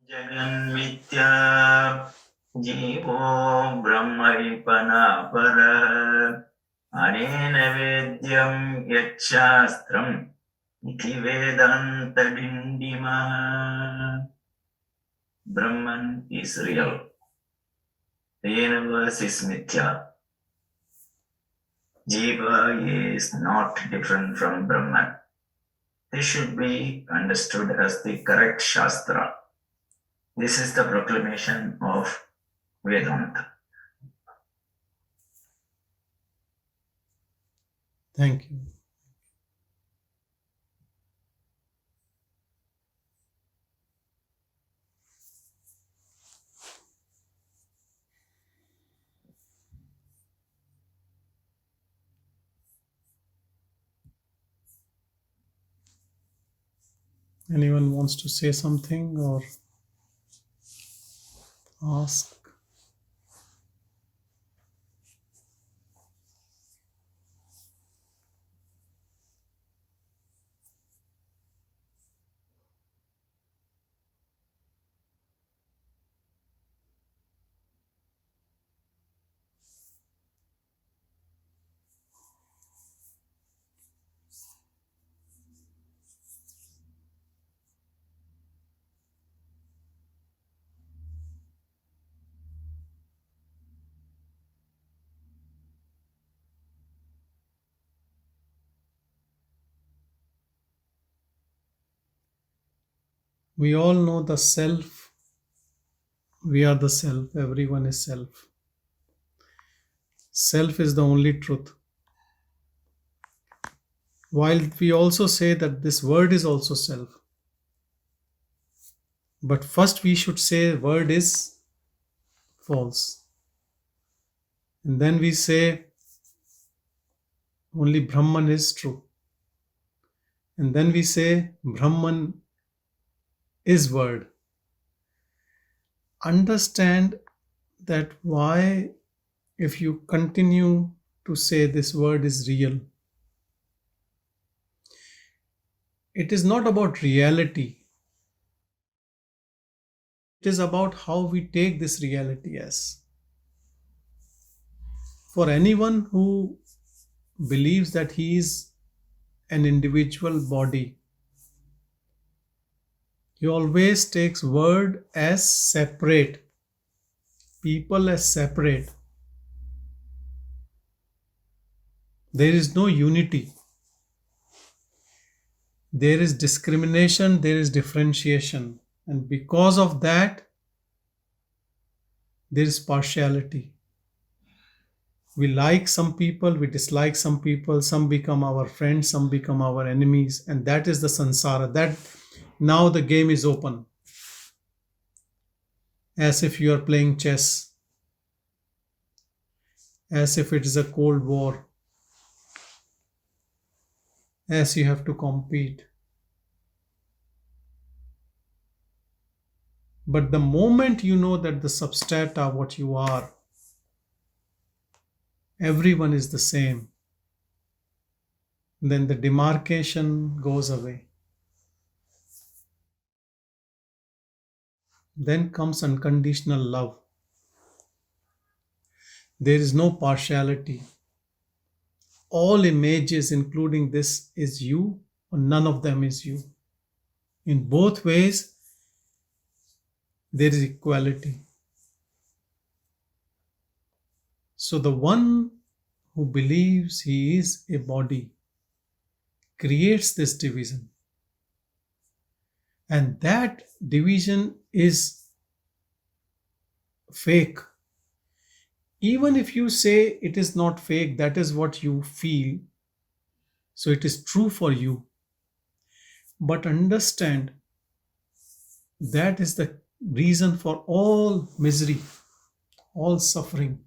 Jaganmitya Jivo Brahmaripana Para Anena Vedyam Yachastram Iti Vedanta Dindima. Brahman is real. The universe is Mithya. Jiva is not different from Brahman. This should be understood as the correct Shastra. This is the proclamation of Vedanta. Thank you. Anyone wants to say something or ask? We all know the self. We are the self. Everyone is self. Self is the only truth. While we also say that this word is also self. But first we should say word is false. And then we say only Brahman is true. And then we say Brahman is word. Understand that why, if you continue to say this word is real, it is not about reality. It is about how we take this reality as. For anyone who believes that he is an individual body, he always takes word as separate, people as separate. There is no unity. There is discrimination, there is differentiation. And because of that, there is partiality. We like some people, we dislike some people, some become our friends, some become our enemies, and that is the samsara. That now the game is open. As if you are playing chess, as if it is a cold war, as you have to compete. But the moment you know that the substrata, what you are, everyone is the same, then the demarcation goes away. Then comes unconditional love. There is no partiality. All images, including this, is you, or none of them is you. In both ways, there is equality. So the one who believes he is a body creates this division. And that division is fake. Even if you say it is not fake, that is what you feel. So it is true for you. But understand that is the reason for all misery, all suffering.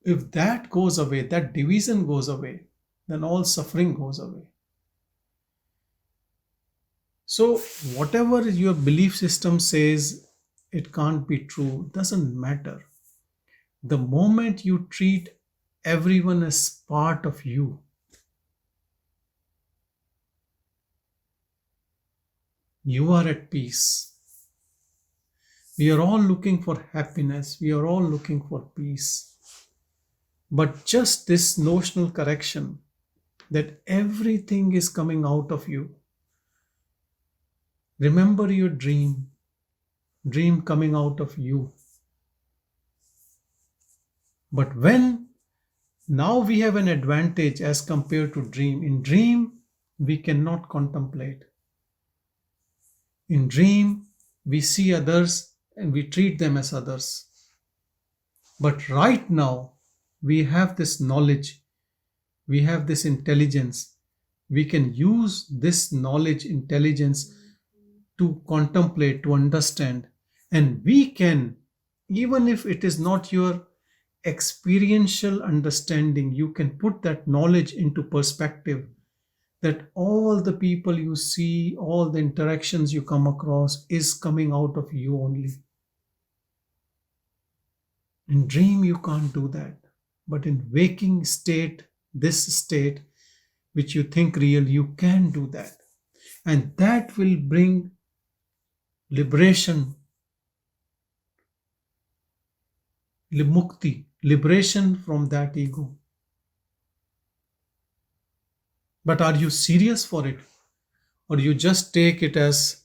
If that goes away, that division goes away, then all suffering goes away. So whatever your belief system says it can't be true, doesn't matter. The moment you treat everyone as part of you, You are at peace. We are all looking for happiness. We are all looking for peace. But just this notional correction that everything is coming out of you. Remember your dream coming out of you. But when now we have an advantage as compared to dream. In dream, we cannot contemplate. In dream, we see others and we treat them as others. But right now, we have this knowledge, we have this intelligence. We can use this knowledge, intelligence to contemplate, to understand. And we can, even if it is not your experiential understanding, you can put that knowledge into perspective that all the people you see, all the interactions you come across is coming out of you only. In dream, you can't do that. But in waking state, this state, which you think real, you can do that. And that will bring liberation, mukti, liberation from that ego. But are you serious for it? Or you just take it as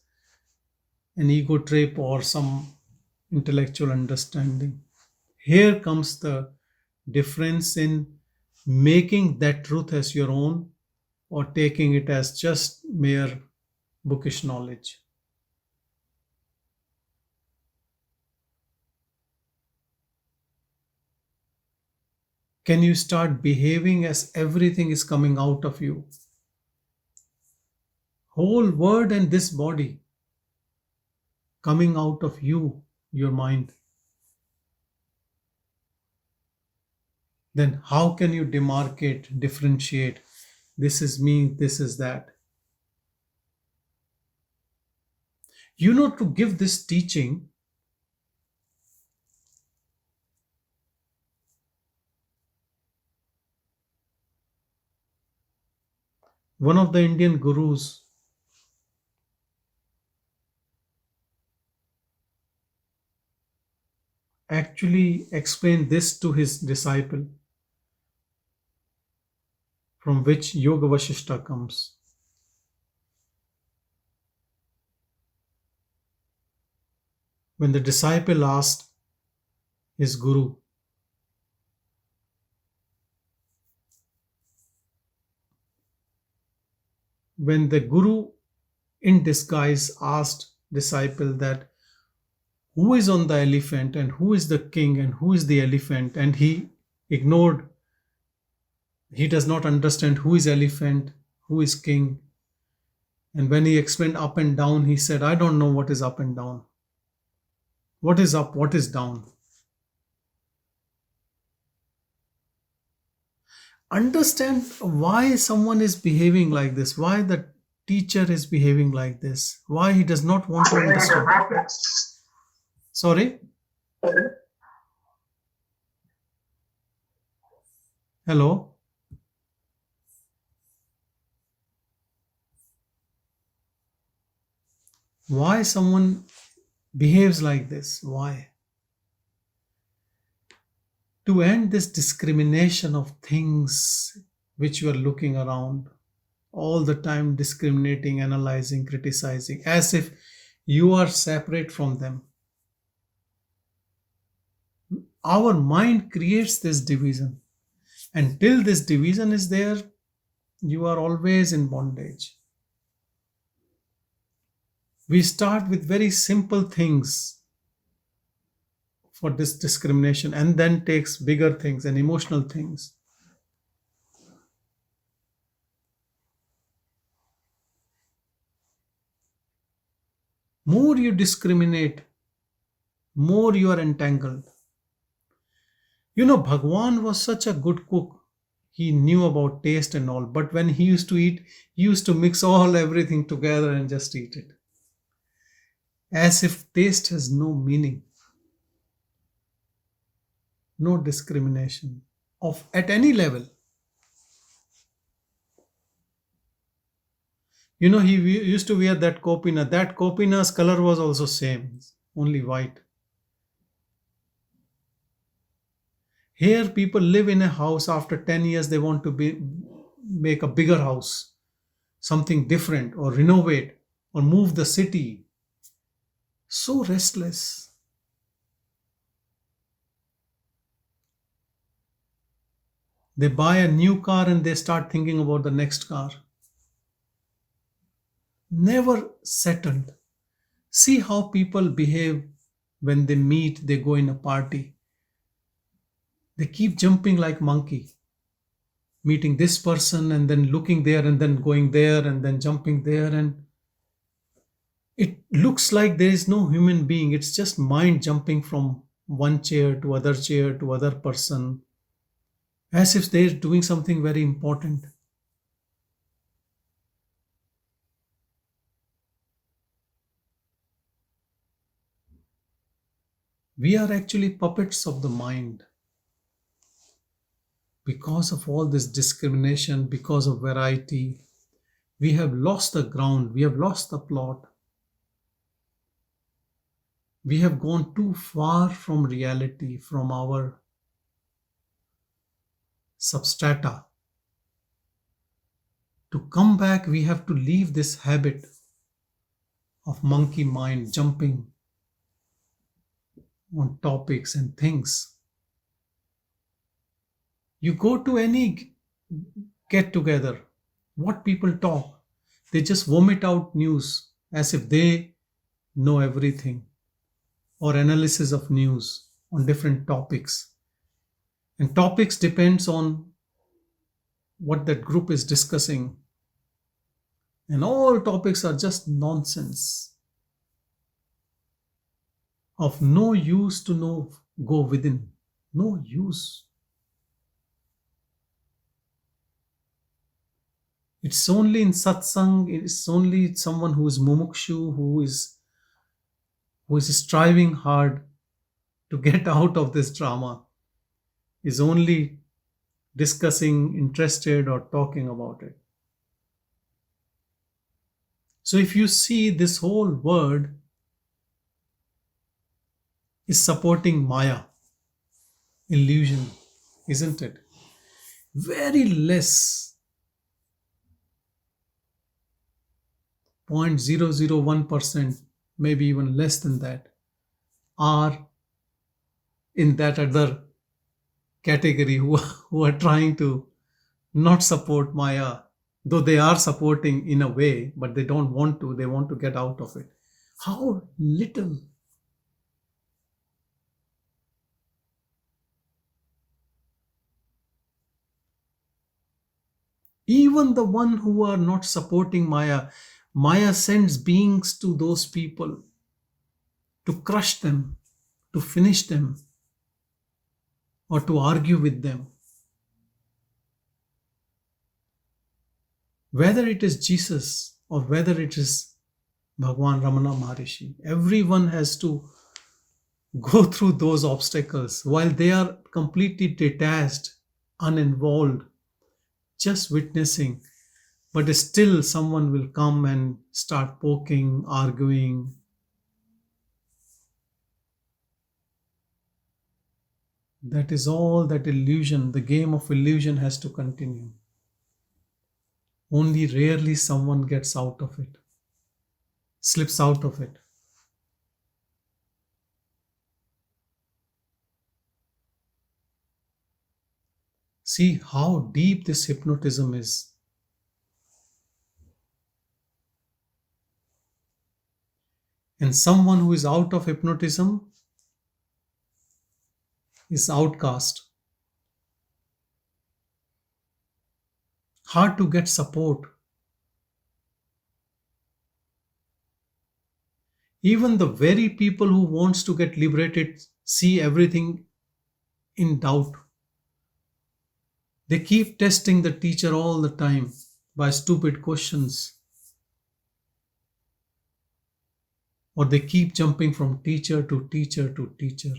an ego trip or some intellectual understanding? Here comes the difference in making that truth as your own or taking it as just mere bookish knowledge. Can you start behaving as everything is coming out of you? Whole world and this body coming out of you, your mind. Then how can you demarcate, differentiate? This is me, this is that. To give this teaching, one of the Indian gurus actually explained this to his disciple, from which Yoga Vasishta comes. When the disciple asked his guru, when the guru in disguise asked disciple that who is on the elephant and who is the king and who is the elephant, and he ignored, he does not understand who is elephant, who is king. And when he explained up and down, he said, I don't know what is up and down. What is up, what is down? Understand why someone is behaving like this, why the teacher is behaving like this, why he does not want to understand. Sorry? Hello? Why someone behaves like this? Why? To end this discrimination of things which you are looking around, all the time discriminating, analyzing, criticizing, as if you are separate from them. Our mind creates this division. And till this division is there, you are always in bondage. We start with very simple things for this discrimination and then takes bigger things and emotional things. More you discriminate, more you are entangled. Bhagavan was such a good cook. He knew about taste and all, but when he used to eat, he used to mix everything together and just eat it. As if taste has no meaning. No discrimination at any level. He used to wear that kopina. That kopina's color was also same, only white. Here, people live in a house. After 10 years, they want to make a bigger house, something different, or renovate, or move the city. So restless. They buy a new car and they start thinking about the next car. Never settled. See how people behave when they meet, they go in a party. They keep jumping like monkey, meeting this person and then looking there and then going there and then jumping there, and it looks like there is no human being. It's just mind jumping from one chair to other person, as if they're doing something very important. We are actually puppets of the mind. Because of all this discrimination, because of variety, we have lost the ground, we have lost the plot. We have gone too far from reality, from our substrata. To come back, we have to leave this habit of monkey mind jumping on topics and things. You go to any get together, what people talk, they just vomit out news as if they know everything, or analysis of news on different topics. And topics depends on what that group is discussing. And all topics are just nonsense, of no use to know, go within. No use. It's only in satsang, it's only someone who is mumukshu, who is striving hard to get out of this drama, is only discussing, interested, or talking about it. So if you see, this whole word is supporting Maya, illusion, isn't it? Very less, 0.001%, maybe even less than that, are in that other category who are trying to not support Maya, though they are supporting in a way, but they don't want to, they want to get out of it. How little. Even the one who are not supporting Maya, Maya sends beings to those people to crush them, to finish them, or to argue with them. Whether it is Jesus or whether it is Bhagavan Ramana Maharshi, everyone has to go through those obstacles while they are completely detached, uninvolved, just witnessing. But still, someone will come and start poking, arguing. That is all that illusion, the game of illusion has to continue. Only rarely someone gets out of it, slips out of it. See how deep this hypnotism is. And someone who is out of hypnotism is outcast. Hard to get support. Even the very people who wants to get liberated see everything in doubt. They keep testing the teacher all the time by stupid questions. Or they keep jumping from teacher to teacher to teacher.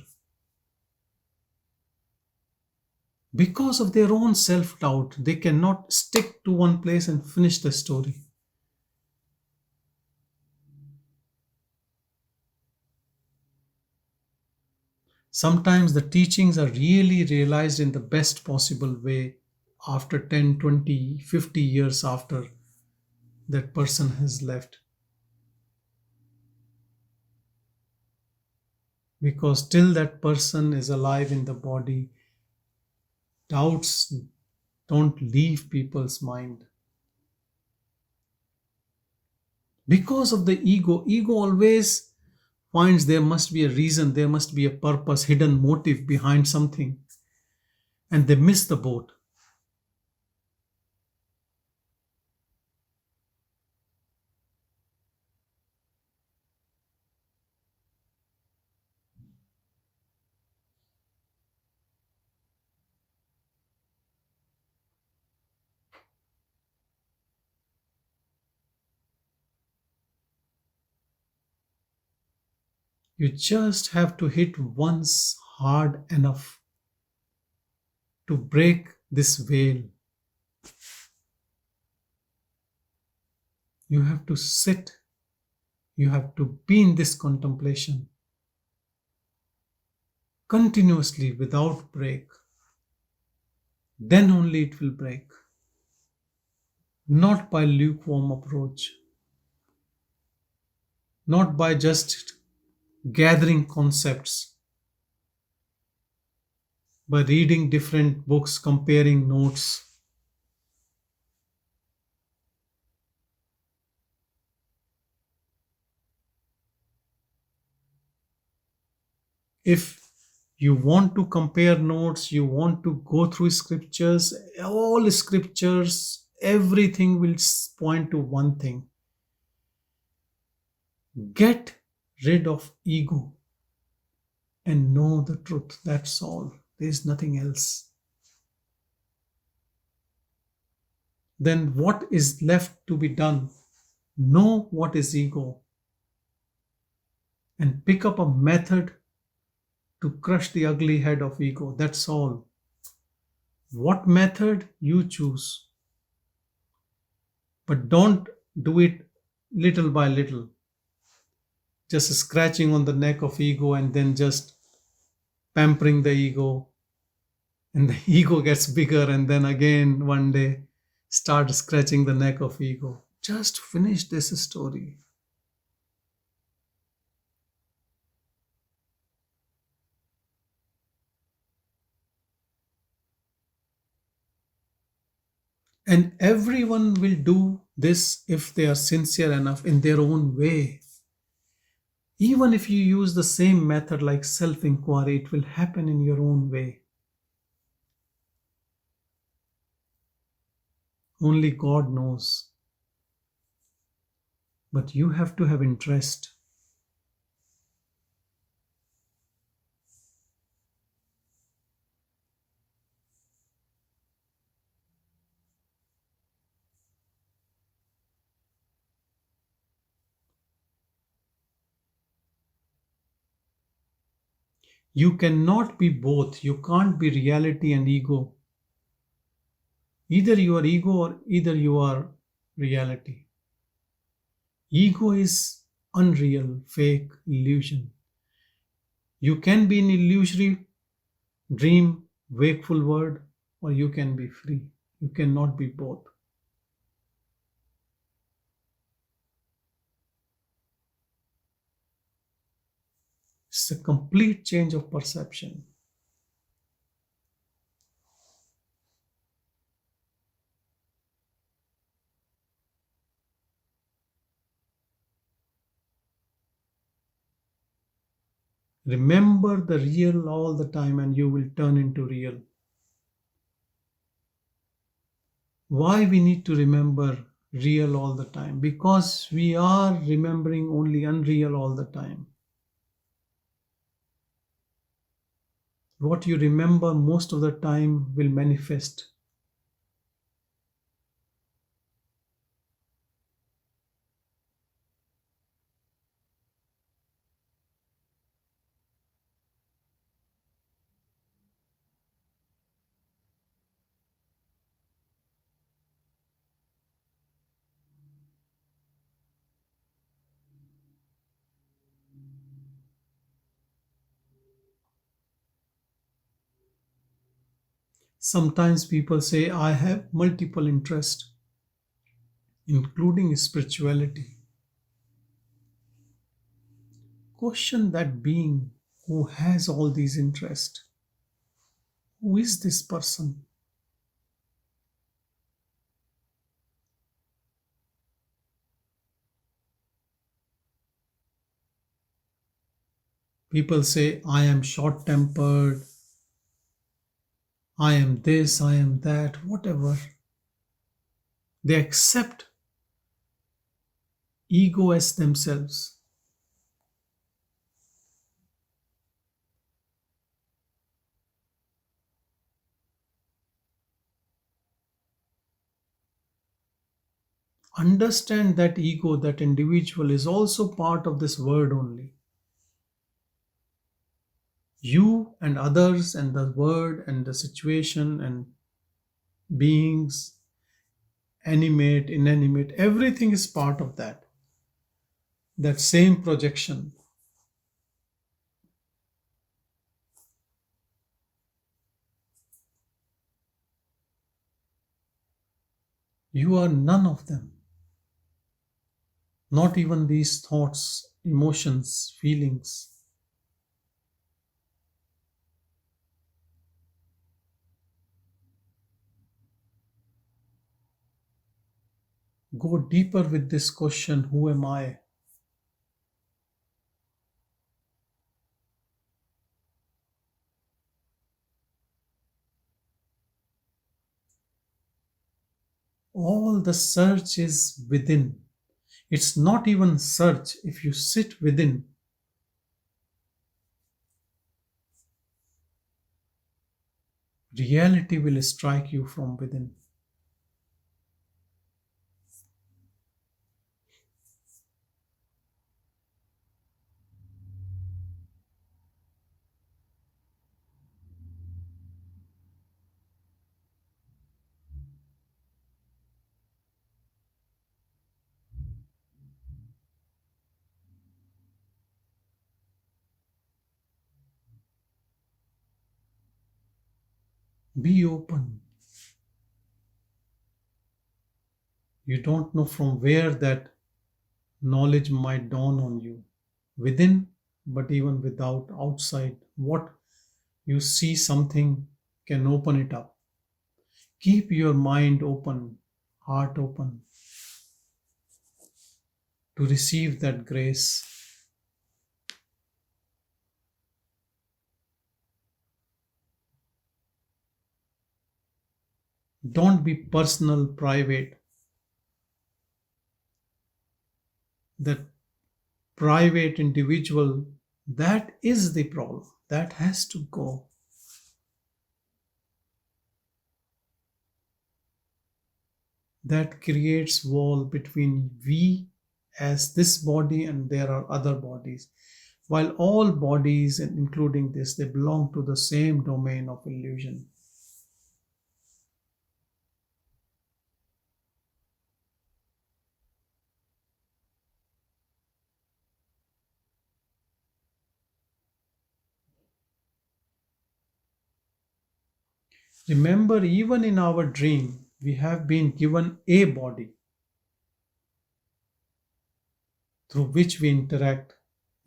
Because of their own self-doubt, they cannot stick to one place and finish the story. Sometimes the teachings are really realized in the best possible way after 10, 20, 50 years after that person has left. Because till that person is alive in the body, doubts don't leave people's mind. Because of the ego always finds there must be a reason, there must be a purpose, hidden motive behind something, and they miss the boat. You just have to hit once hard enough to break this veil. You have to sit, you have to be in this contemplation continuously without break. Then only it will break. Not by lukewarm approach, not by just gathering concepts, by reading different books, comparing notes. If you want to compare notes, you want to go through scriptures, all scriptures, everything will point to one thing: get rid of ego and know the truth. That's all. There's nothing else. Then what is left to be done? Know what is ego and pick up a method to crush the ugly head of ego. That's all. What method you choose. But don't do it little by little, just scratching on the neck of ego and then just pampering the ego. And the ego gets bigger, and then again one day start scratching the neck of ego. Just finish this story. And everyone will do this if they are sincere enough in their own way. Even if you use the same method like self inquiry, it will happen in your own way. Only God knows. But you have to have interest. You cannot be both. You can't be reality and ego. Either you are ego or either you are reality. Ego is unreal, fake, illusion. You can be in illusory dream, wakeful world, or you can be free. You cannot be both. It's a complete change of perception. Remember the real all the time and you will turn into real. Why we need to remember real all the time? Because we are remembering only unreal all the time. What you remember most of the time will manifest. Sometimes people say, I have multiple interests, including spirituality. Question that being who has all these interests. Who is this person? People say, I am short tempered, I am this, I am that, whatever. They accept ego as themselves. Understand that ego, that individual, is also part of this word only. You and others and the word and the situation and beings, animate, inanimate, everything is part of that same projection. You are none of them, not even these thoughts, emotions, feelings. Go deeper with this question, who am I? All the search is within. It's not even search. If you sit within, reality will strike you from within. Be open. You don't know from where that knowledge might dawn on you. Within, but even without, outside, what you see something can open it up. Keep your mind open, heart open to receive that grace. Don't be personal, private. That private individual, that is the problem. That has to go. That creates wall between we as this body and there are other bodies. While all bodies, and including this, they belong to the same domain of illusion. Remember, even in our dream, we have been given a body through which we interact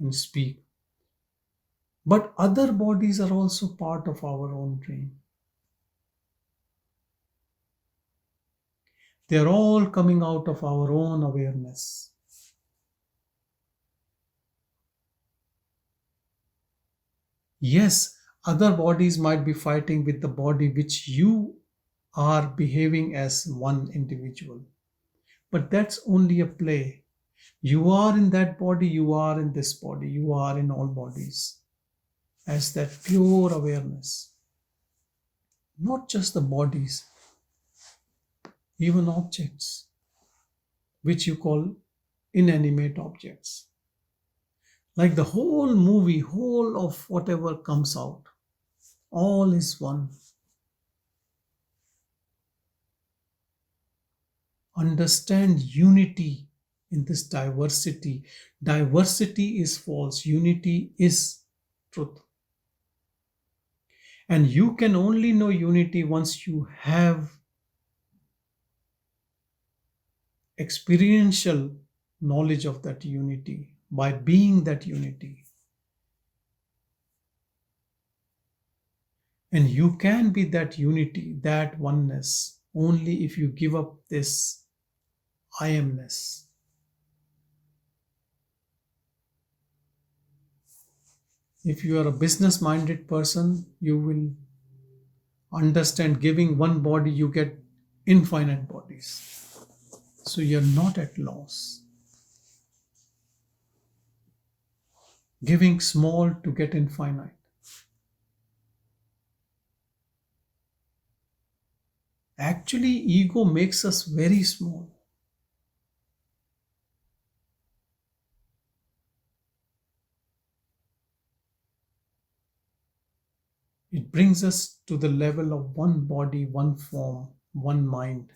and speak. But other bodies are also part of our own dream. They are all coming out of our own awareness. Yes, other bodies might be fighting with the body which you are behaving as one individual. But that's only a play. You are in that body, you are in this body, you are in all bodies as that pure awareness. Not just the bodies, even objects, which you call inanimate objects. Like the whole movie, whole of whatever comes out, all is one. Understand unity in this diversity. Diversity is false, unity is truth. And you can only know unity once you have experiential knowledge of that unity by being that unity. And you can be that unity, that oneness, only if you give up this I amness. If you are a business minded person, you will understand giving one body, you get infinite bodies. So you're not at loss. Giving small to get infinite. Actually, ego makes us very small. It brings us to the level of one body, one form, one mind.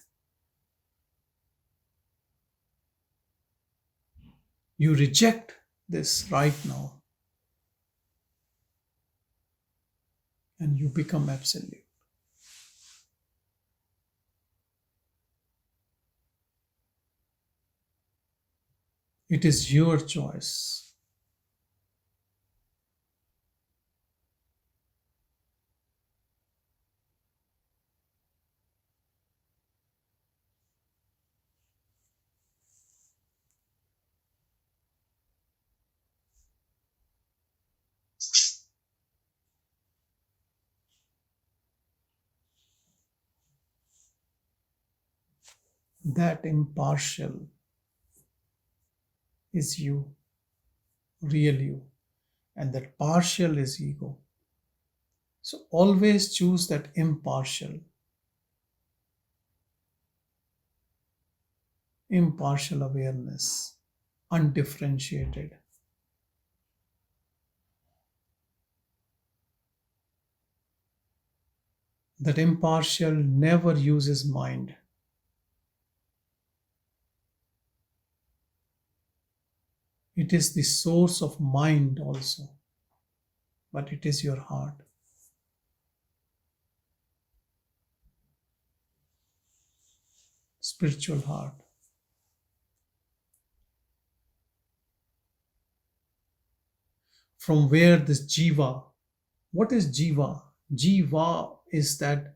You reject this right now and you become absolute. It is your choice. That impartial is you, real you, and that partial is ego. So always choose that impartial awareness, undifferentiated. That impartial never uses mind. It is the source of mind also, but it is your heart. Spiritual heart. From where this jiva, what is jiva? Jiva is that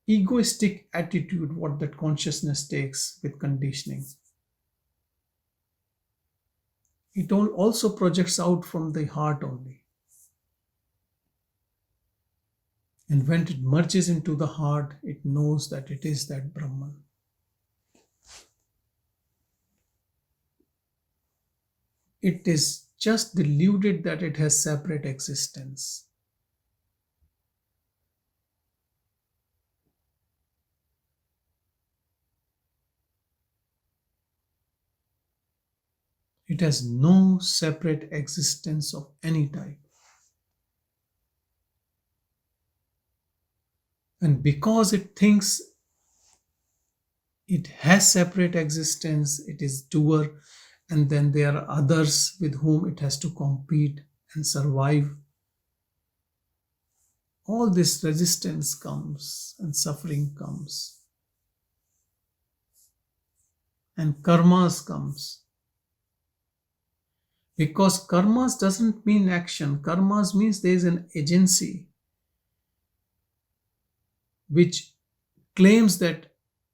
egoistic attitude what that consciousness takes with conditioning. It also projects out from the heart only. And when it merges into the heart, it knows that it is that Brahman. It is just deluded that it has separate existence. It has no separate existence of any type. And because it thinks it has separate existence, it is doer, and then there are others with whom it has to compete and survive. All this resistance comes and suffering comes. And karmas comes. Because karmas doesn't mean action. Karmas means there is an agency which claims that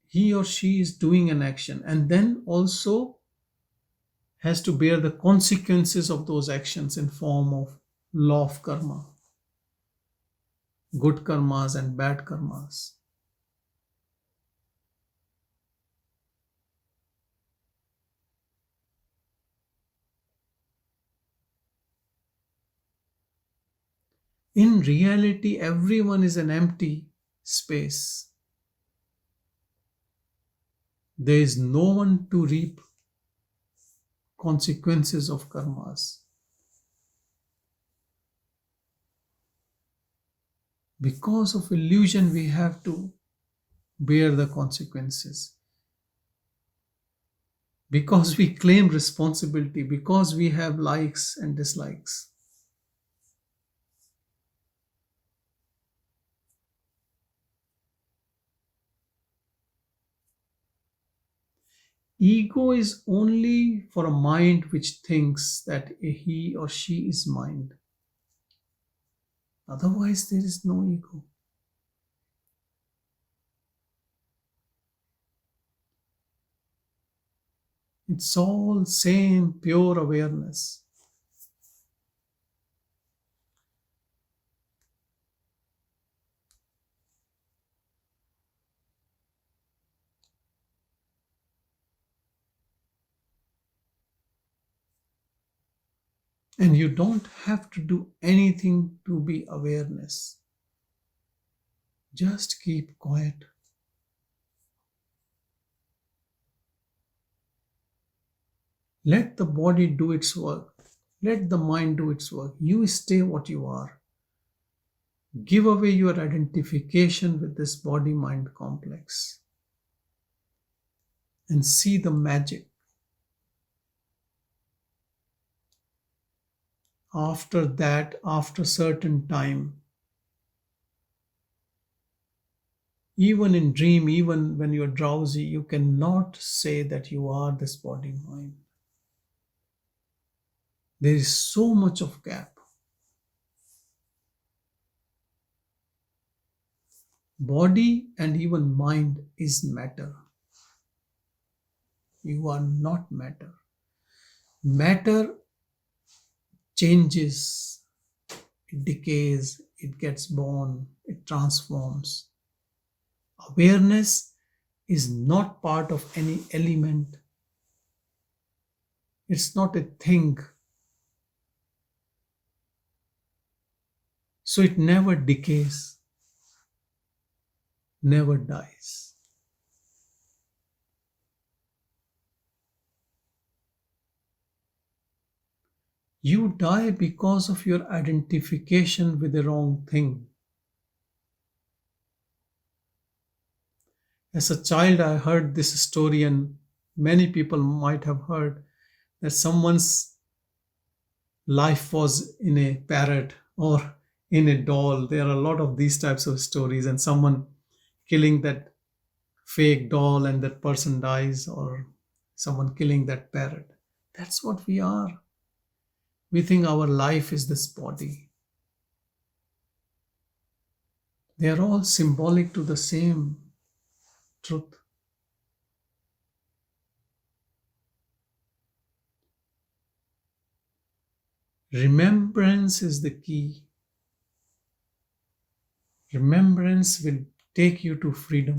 he or she is doing an action and then also has to bear the consequences of those actions in form of law of karma, good karmas and bad karmas. In reality, everyone is an empty space. There is no one to reap consequences of karmas. Because of illusion, we have to bear the consequences. Because we claim responsibility, because we have likes and dislikes. Ego is only for a mind which thinks that he or she is mind. Otherwise, there is no ego. It's all same pure awareness. And you don't have to do anything to be awareness. Just keep quiet. Let the body do its work. Let the mind do its work. You stay what you are. Give away your identification with this body mind complex and see the magic. After that, after certain time, even in dream, even when you're drowsy, you cannot say that you are this body mind. There is so much of gap. Body and even mind is matter. You are not matter. Matter changes, it decays, it gets born, it transforms. Awareness is not part of any element. It's not a thing. So it never decays, never dies. You die because of your identification with the wrong thing. As a child, I heard this story, and many people might have heard that someone's life was in a parrot or in a doll. There are a lot of these types of stories, and someone killing that fake doll and that person dies, or someone killing that parrot. That's what we are. We think our life is this body. They are all symbolic to the same truth. Remembrance is the key. Remembrance will take you to freedom.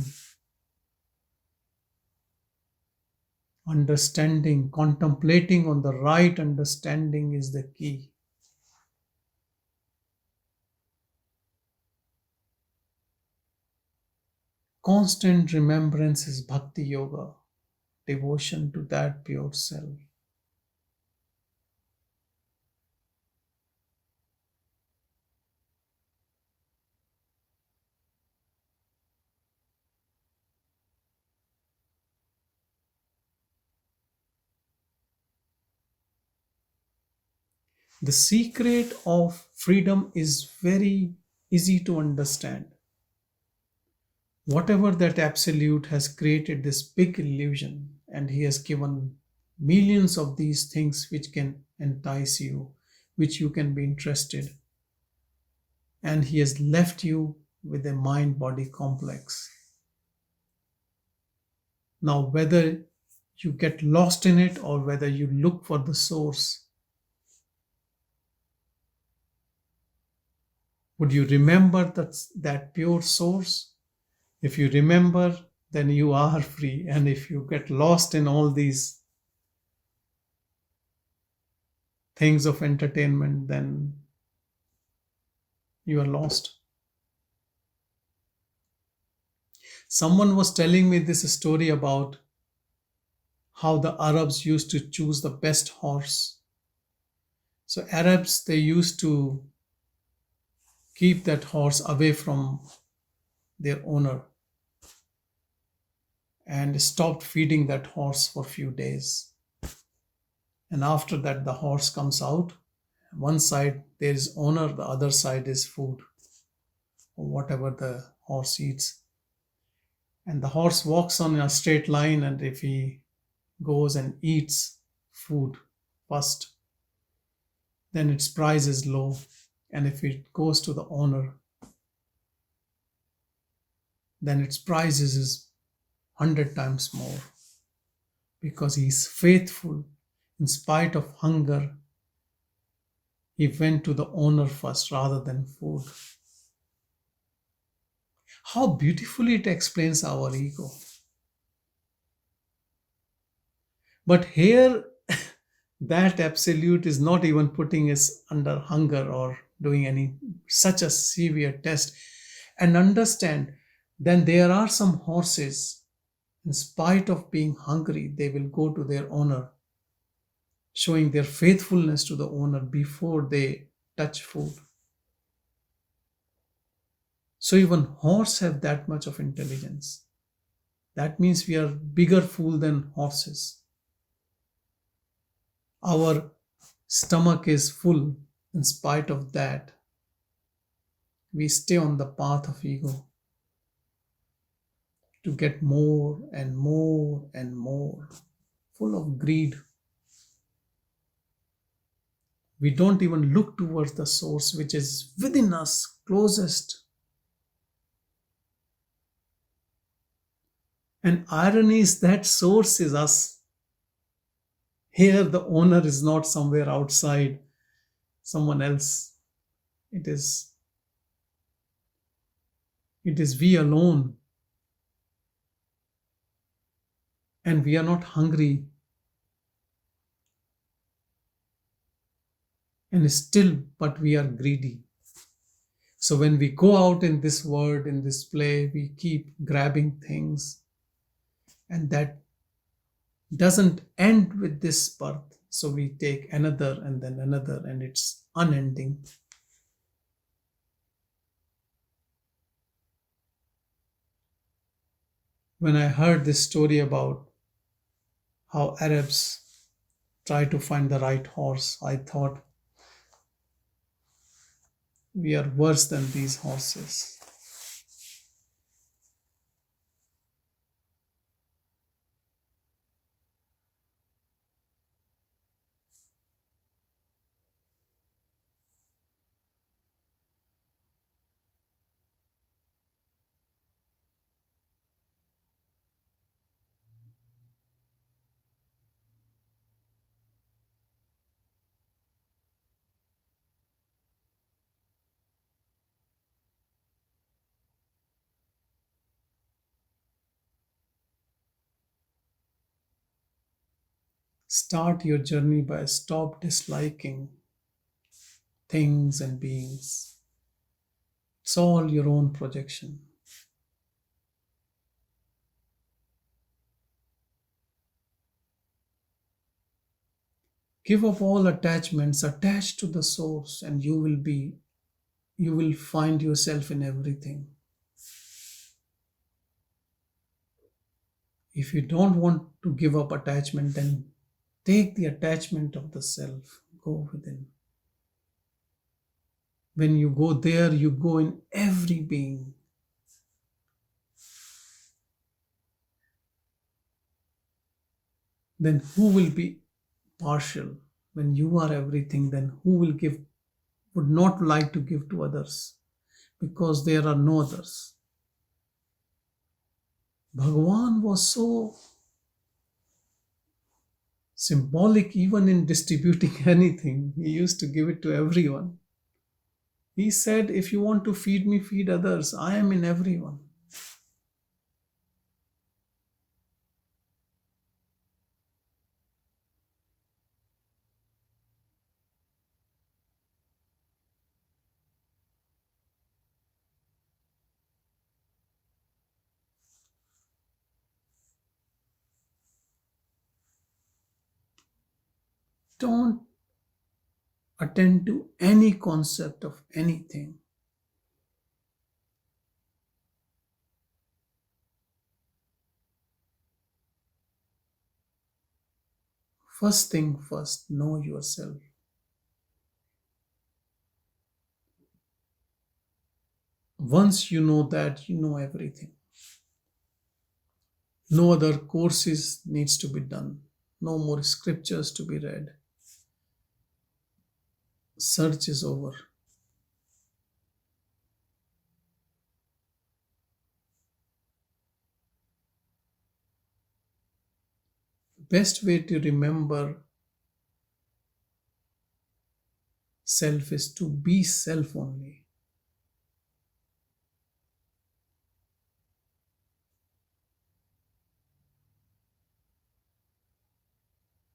Understanding, contemplating on the right understanding is the key. Constant remembrance is bhakti yoga, devotion to that pure self. The secret of freedom is very easy to understand. Whatever that absolute has created this big illusion, and he has given millions of these things which can entice you, which you can be interested, and he has left you with a mind body complex. Now, whether you get lost in it or whether you look for the source, would you remember that pure source? If you remember, then you are free. And if you get lost in all these things of entertainment, then you are lost. Someone was telling me this story about how the Arabs used to choose the best horse. So Arabs, they used to keep that horse away from their owner and stopped feeding that horse for a few days. And after that, the horse comes out. One side there is owner, the other side is food or whatever the horse eats. And the horse walks on a straight line, and if he goes and eats food first, then its price is low. And if it goes to the owner, then its price is 100 times more, because he is faithful. In spite of hunger, he went to the owner first rather than food. How beautifully it explains our ego. But here, that absolute is not even putting us under hunger or doing any such a severe test. And understand, then there are some horses, in spite of being hungry, they will go to their owner, showing their faithfulness to the owner before they touch food. So even horses have that much of intelligence. That means we are bigger fool than horses. Our stomach is full. In spite of that, we stay on the path of ego to get more and more and more, full of greed. We don't even look towards the source which is within us, closest. And irony is that source is us. Here, the owner is not somewhere outside, someone else. It is, it is we alone. And we are not hungry. And still, but we are greedy. So when we go out in this world, in this play, we keep grabbing things. And that doesn't end with this birth. So we take another and then another, and it's unending. When I heard this story about how Arabs try to find the right horse, I thought we are worse than these horses. Start your journey by stop disliking things and beings. It's all your own projection. Give up all attachments, attach to the source, and you will find yourself in everything. If you don't want to give up attachment, then take the attachment of the self, go within. When you go there, you go in every being. Then who will be partial? When you are everything, then who will give, would not like to give to others? Because there are no others. Bhagavan was so symbolic even in distributing anything. He used to give it to everyone. He said, if you want to feed me, feed others. I am in everyone. Don't attend to any concept of anything. First thing first, know yourself. Once you know that, you know everything. No other courses needs to be done. No more scriptures to be read. Search is over. Best way to remember self is to be self only.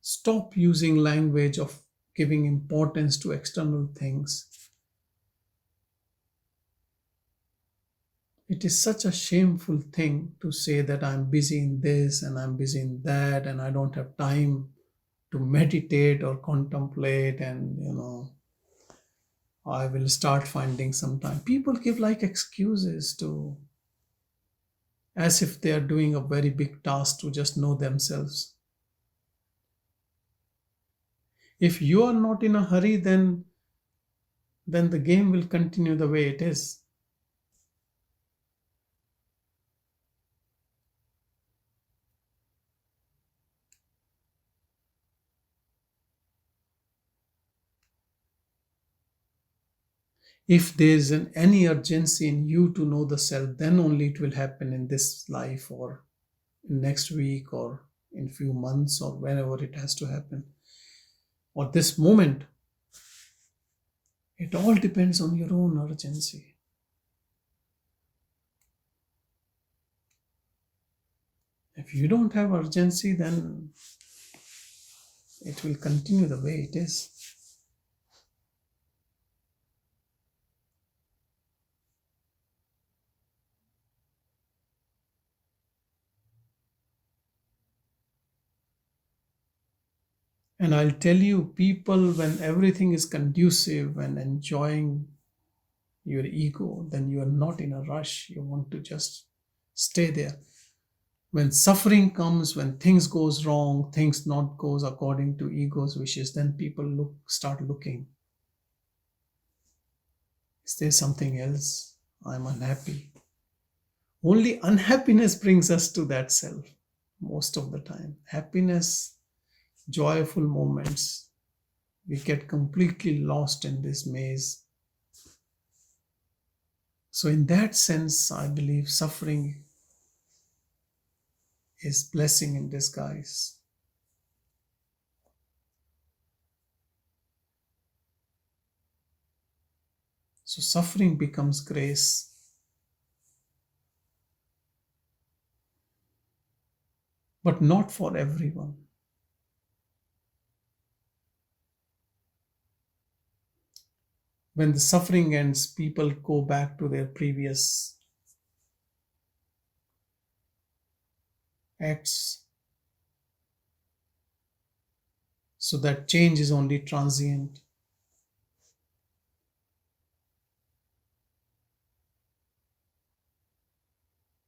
Stop using language of giving importance to external things. It is such a shameful thing to say that I'm busy in this and I'm busy in that and I don't have time to meditate or contemplate, and I will start finding some time. People give like excuses to, as if they are doing a very big task to just know themselves. If you are not in a hurry, then the game will continue the way it is. If there is any urgency in you to know the self, then only it will happen in this life or in next week or in few months or whenever it has to happen, or this moment. It all depends on your own urgency. If you don't have urgency, then it will continue the way it is. And I'll tell you, people, when everything is conducive and enjoying your ego, then you are not in a rush. You want to just stay there. When suffering comes, when things goes wrong, things not goes according to ego's wishes, then people start looking. Is there something else? I'm unhappy. Only unhappiness brings us to that self most of the time. Happiness, joyful moments, we get completely lost in this maze. So in that sense, I believe suffering is blessing in disguise. So suffering becomes grace. But not for everyone. When the suffering ends, people go back to their previous acts. So that change is only transient.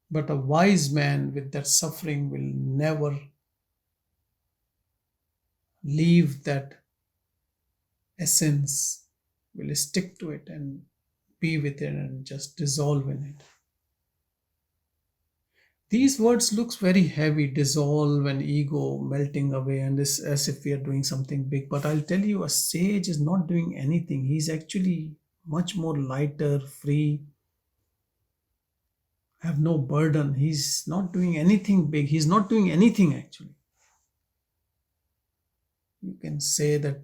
But a wise man with that suffering will never leave that essence, will stick to it and be with it and just dissolve in it. These words looks very heavy, dissolve and ego melting away, and this as if we are doing something big. But I'll tell you, a sage is not doing anything. He's actually much more lighter, free, have no burden. He's not doing anything big. He's not doing anything actually. You can say that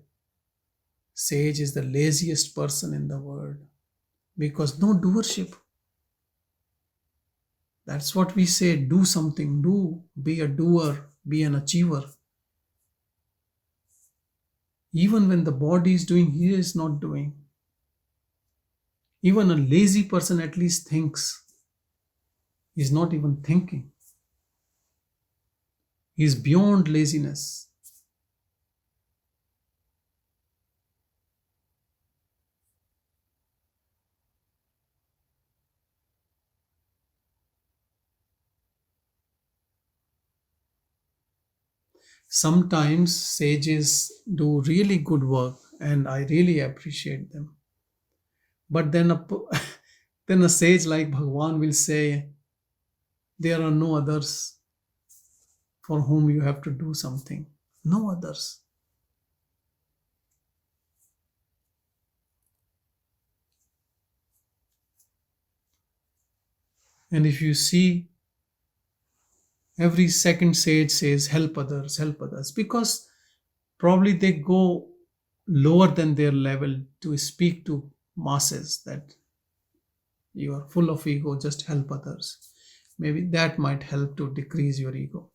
sage is the laziest person in the world because no doership. That's what we say, do something, be a doer, be an achiever. Even when the body is doing, he is not doing. Even a lazy person at least thinks. He's not even thinking. He's beyond laziness. Sometimes sages do really good work and I really appreciate them. But then then a sage like Bhagavan will say, there are no others. for whom you have to do something, no others. And if you see, every second sage says, help others, because probably they go lower than their level to speak to masses that you are full of ego, just help others. Maybe that might help to decrease your ego.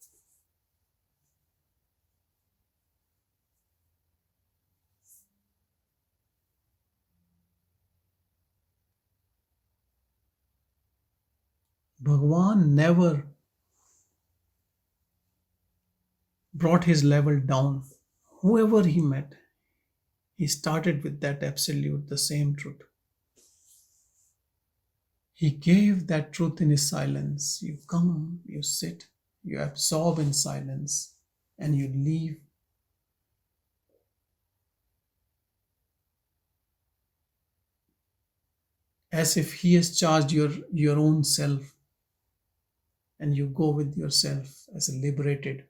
Bhagavan never brought his level down. Whoever he met, he started with that absolute, the same truth. He gave that truth in his silence. You come, you sit, you absorb in silence, and you leave. As if he has charged your own self, and you go with yourself as a liberated.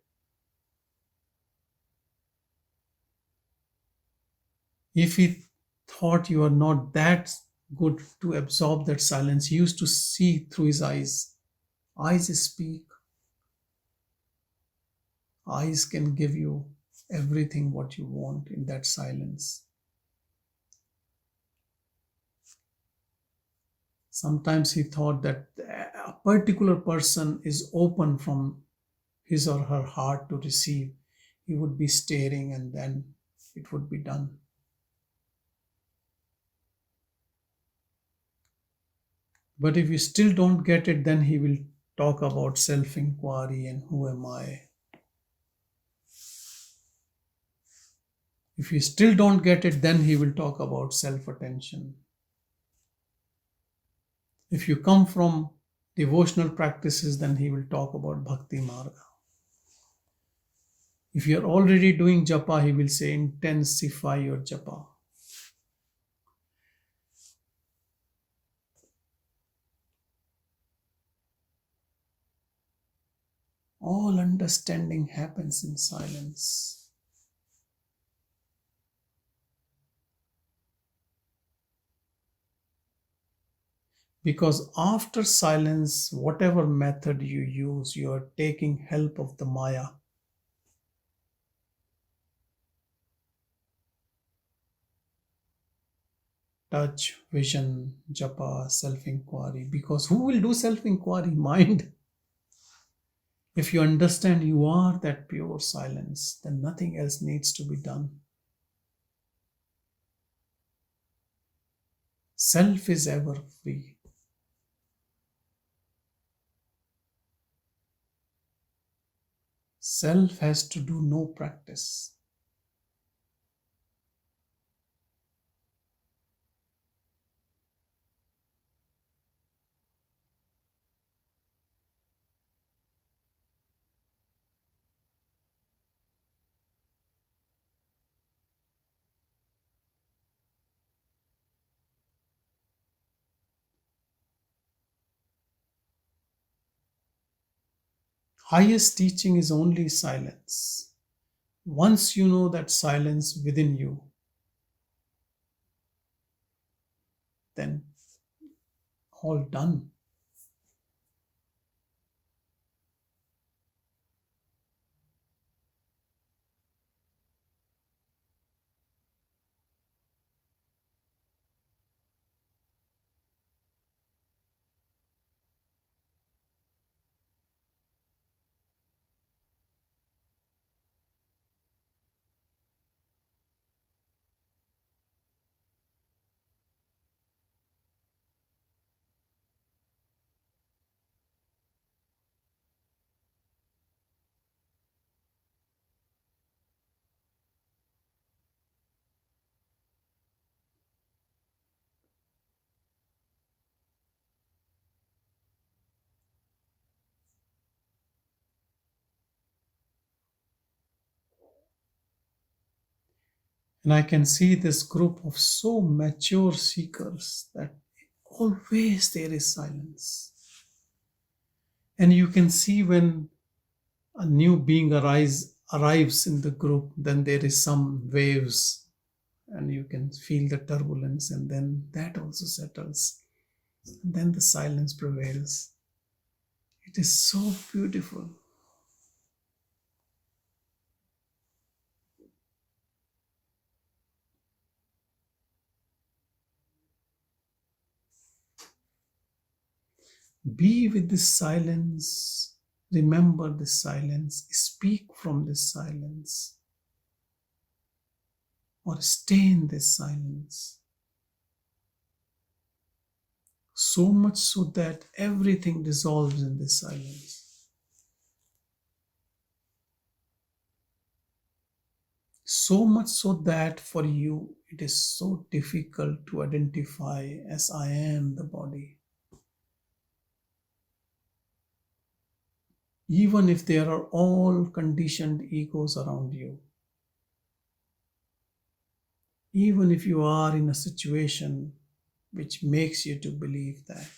If he thought you are not that good to absorb that silence, he used to see through his eyes. Eyes speak. Eyes can give you everything what you want in that silence. Sometimes he thought that a particular person is open from his or her heart to receive. He would be staring and then it would be done. But if you still don't get it, then he will talk about self-inquiry and who am I. If you still don't get it, then he will talk about self-attention. If you come from devotional practices, then he will talk about bhakti marga. If you are already doing japa, he will say intensify your japa. All understanding happens in silence. Because after silence, whatever method you use, you are taking help of the Maya. Touch, vision, japa, self-inquiry. Because who will do self-inquiry? Mind. If you understand you are that pure silence, then nothing else needs to be done. Self is ever free. Self has to do no practice. Highest teaching is only silence. Once you know that silence within you, then all done. And I can see this group of so mature seekers that always there is silence. And you can see when a new being arrives in the group, then there is some waves and you can feel the turbulence, and then that also settles. And then the silence prevails. It is so beautiful. Be with this silence. Remember this silence. Speak from this silence. Or stay in this silence. So much so that everything dissolves in this silence. So much so that for you it is so difficult to identify as I am the body. Even if there are all conditioned egos around you, even if you are in a situation which makes you to believe that.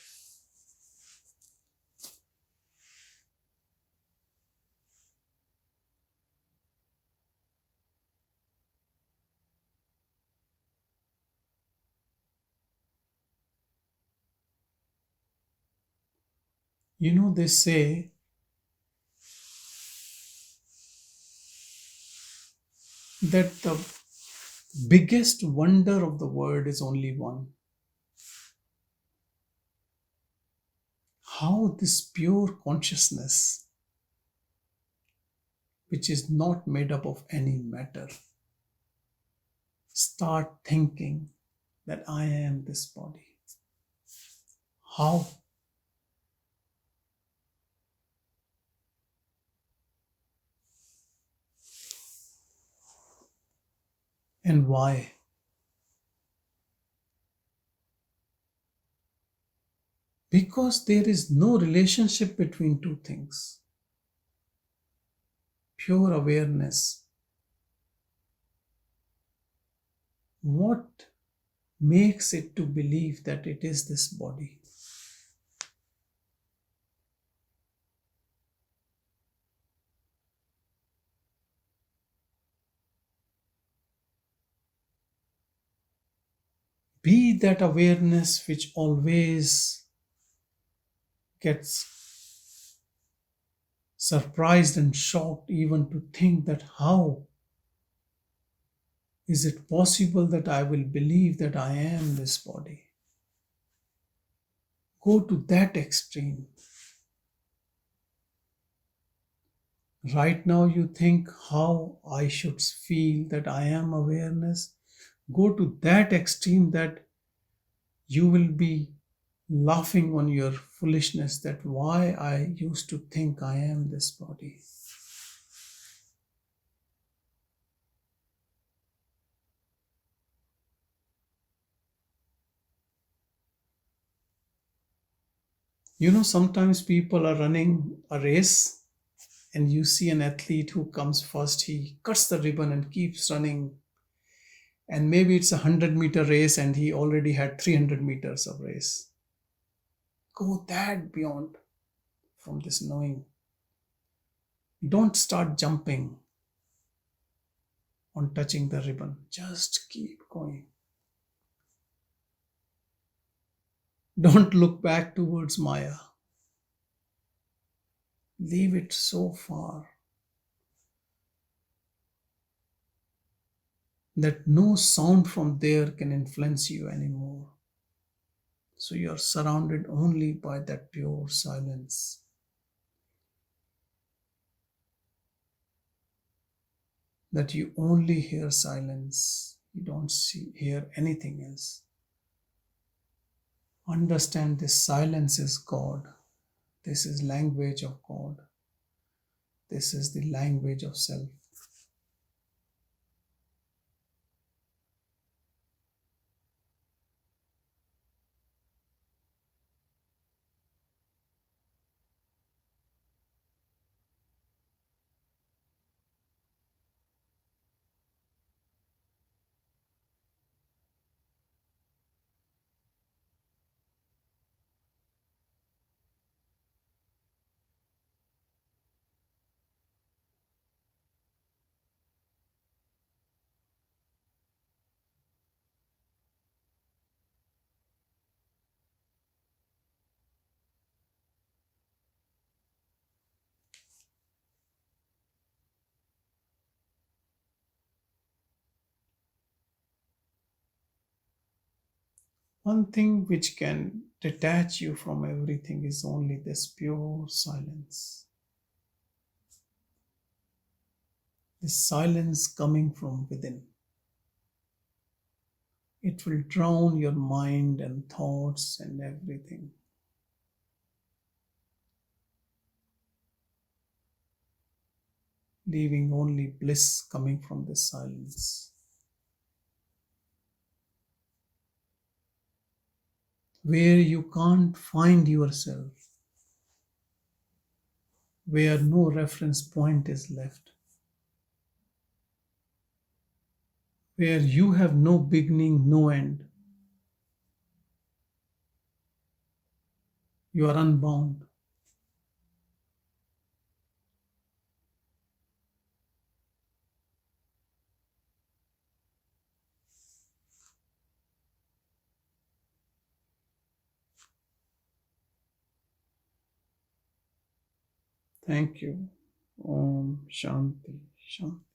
They say that the biggest wonder of the world is only one. How this pure consciousness, which is not made up of any matter, start thinking that I am this body. How? And why? Because there is no relationship between two things. Pure awareness. What makes it to believe that it is this body? Be that awareness which always gets surprised and shocked even to think that how is it possible that I will believe that I am this body? Go to that extreme. Right now you think how I should feel that I am awareness. Go to that extreme that you will be laughing on your foolishness, that why I used to think I am this body. Sometimes people are running a race and you see an athlete who comes first, he cuts the ribbon and keeps running. And maybe it's 100-meter race and he already had 300 meters of race. Go that beyond from this knowing. Don't start jumping on touching the ribbon. Just keep going. Don't look back towards Maya. Leave it so far that no sound from there can influence you anymore. So you are surrounded only by that pure silence. That you only hear silence. You don't hear anything else. Understand this silence is God. This is language of God. This is the language of self. One thing which can detach you from everything is only this pure silence. This silence coming from within. It will drown your mind and thoughts and everything. Leaving only bliss coming from this silence. Where you can't find yourself, where no reference point is left, where you have no beginning, no end. You are unbound. Thank you. Om Shanti Shanti.